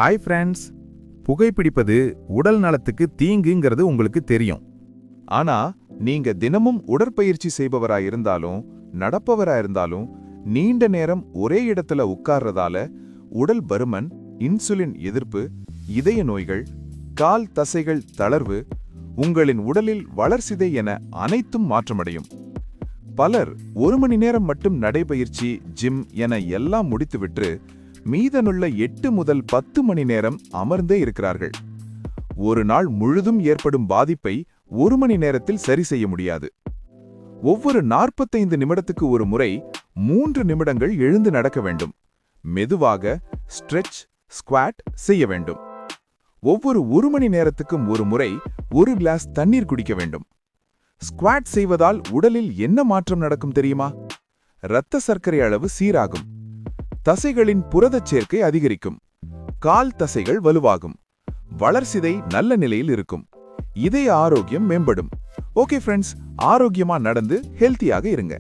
Hi friends. புகைப்பிடிப்பது உடல் நலத்துக்கு தீங்குங்கிறது உங்களுக்கு தெரியும். ஆனா நீங்க தினமும் உடற்பயிற்சி செய்பவராயிருந்தாலும் நடப்பவராயிருந்தாலும் நீண்ட நேரம் ஒரே இடத்துல உட்கார்றதால உடல் பருமன், இன்சுலின் எதிர்ப்பு, இதய நோய்கள், கால் தசைகள் தளர்வு, உங்களின் உடலில் வளர்சிதை என அனைத்தும் மாற்றமடையும். பலர் 1 மணி நேரம் மட்டும் நடைபயிற்சி, ஜிம் என எல்லாம் முடித்துவிட்டு மீதனுள்ள 8 முதல் 10 மணி நேரம் அமர்ந்தே இருக்கிறார்கள். ஒரு நாள் முழுதும் ஏற்படும் பாதிப்பை 1 மணி நேரத்தில் சரி செய்ய முடியாது. ஒவ்வொரு 45 நிமிடத்துக்கு ஒரு முறை 3 நிமிடங்கள் எழுந்து நடக்க வேண்டும். மெதுவாக ஸ்ட்ரெச், ஸ்குவாட் செய்ய வேண்டும். ஒவ்வொரு 1 மணி நேரத்துக்கும் ஒரு முறை 1 கிளாஸ் தண்ணீர் குடிக்க வேண்டும். ஸ்குவாட் செய்வதால் உடலில் என்ன மாற்றம் நடக்கும் தெரியுமா? இரத்த சர்க்கரை அளவு சீராகும், தசைகளின் புரதச் சேர்க்கை அதிகரிக்கும், கால் தசைகள் வலுவாகும், வளர்சிதை நல்ல நிலையில் இருக்கும், இதய ஆரோக்கியம் மேம்படும். ஓகே ஃப்ரெண்ட்ஸ், ஆரோக்கியமா நடந்து ஹெல்த்தியாக இருங்க.